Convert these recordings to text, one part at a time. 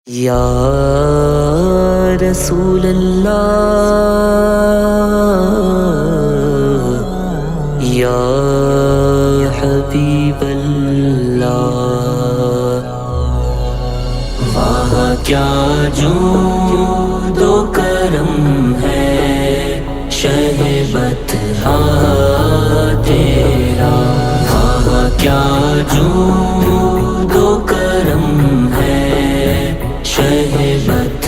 یا رسول اللہ، یا حبیب اللہ، وہاں کیا جود و کرم ہے شہبت تیرا، وہاں کیا جود و کرم ہے شہبت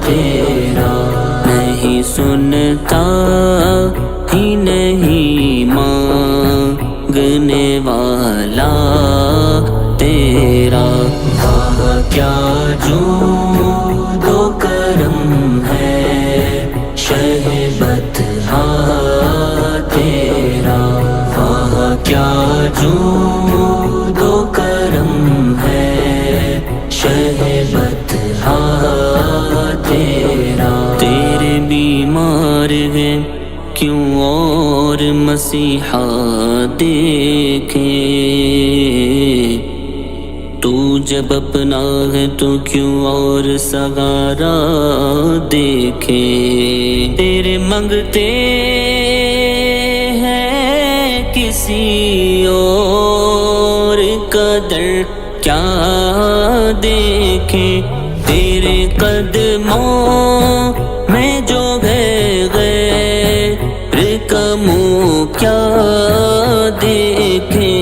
تیرا، نہیں سنتا ہی نہیں مانگنے والا تیرا، وہاں کیا جود و کرم ہے شہبت تیرا، وہاں کیا جود و کرم ہے شہبت تیرا، تیرے بیمار ہیں کیوں اور مسیحا دیکھے، تو جب اپنا ہے تو کیوں اور سگارا دیکھے، تیرے منگتے ہیں کسی اور کا در کیا دیکھے، تیرے قدموں میں جو ہے غیر کا منہ کیا دیکھے،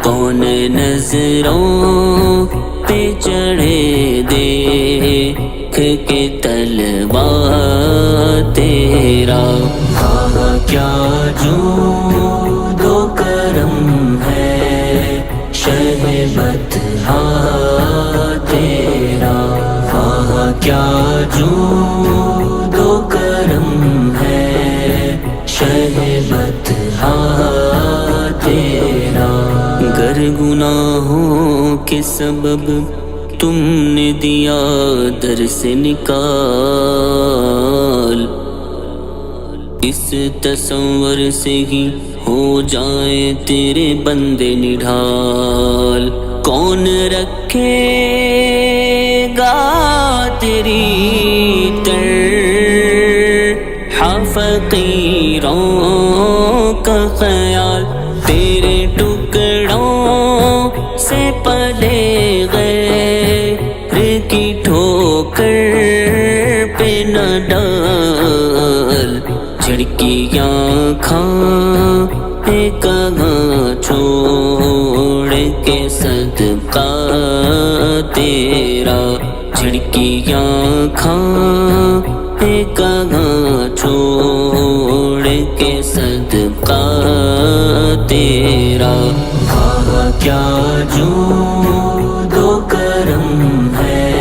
کون نظروں پہ چڑھے دیکھ کے طلبا تیرا، وہاں کیا جود و کرم ہے شہبت تیرا، وہاں کیا جود و کرم ہے شہبت تیرا، گر گناہوں کے سبب تم نے دیا در سے نکال، اس تصور سے ہی ہو جائے تیرے بندے نڈھال، کون رکھے گا تیری طرح فقیروں کا خیال، تیرے ٹکڑوں سے پلے غیر کی ٹھوکر پہ نہ ڈال، جھڑکیاں کھانے کہاں چھوڑ کے صدقہ تیرا، جھڑکیاں کھانے کہاں چھوڑ کے صدقہ تیرا، وہاں کیا جود و کرم ہے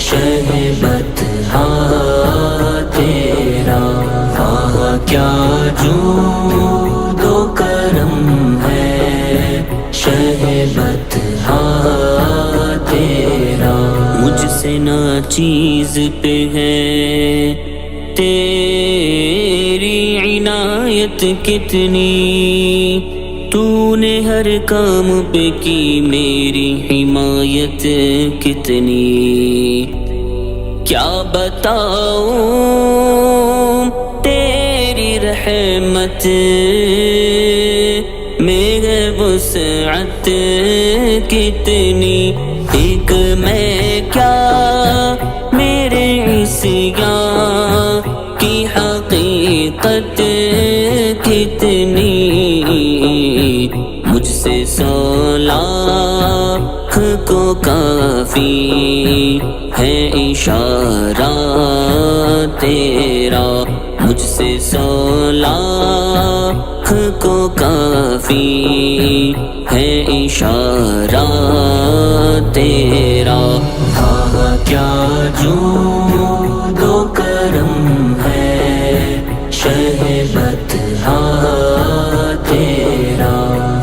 شہبت تیرا، وہاں کیا جود و کرم ہے شہبت تیرا، مجھ سے ناچیز پہ ہے تیری عنایت کتنی، تو نے ہر کام پہ کی میری حمایت کتنی، کیا بتاؤں تیری رحمت میں ہے وسعت کتنی، ایک میں کیا میرے عصیان کی حقیقت کتنی، مجھ سے 100 لاکھ کو کافی ہے اشارہ تیرا، مجھ سے 100 لاکھ کو کافی ہے اشارہ تیرا، وہاں کیا جود و کرم ہے شہبت تیرا،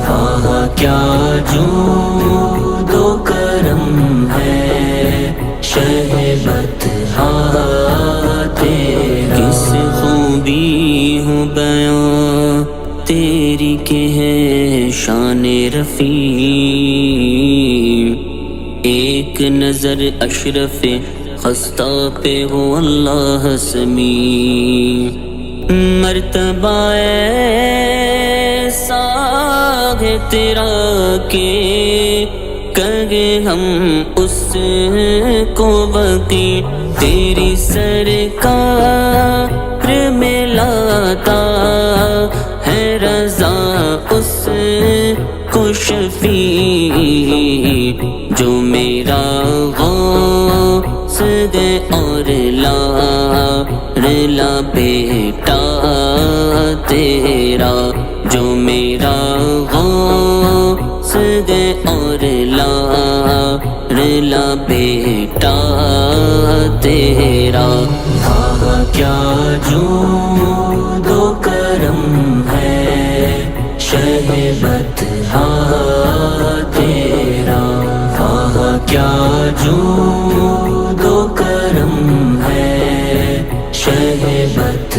وہاں کیا جود و کرم ہے شہبت تیرا، کس خوبی ہو بیان تیری کہ ہے شان رفیع، ایک نظر اشرف خستہ پہ ہو اللہ سمیع، مرتبہ ایسا ہے تیرا کہ کہے ہم اس کو بقیع، تیری سرکار میں لاتا ہے رضا اس کو شفیع، جو میرا غوث ہے اور لا بیٹا تیرا، جو میرا غوث ہے اور لا بیٹا تیرا، کیا جود و کرم ہے شہبت تیرا، کیا جود و کرم ہے شہبت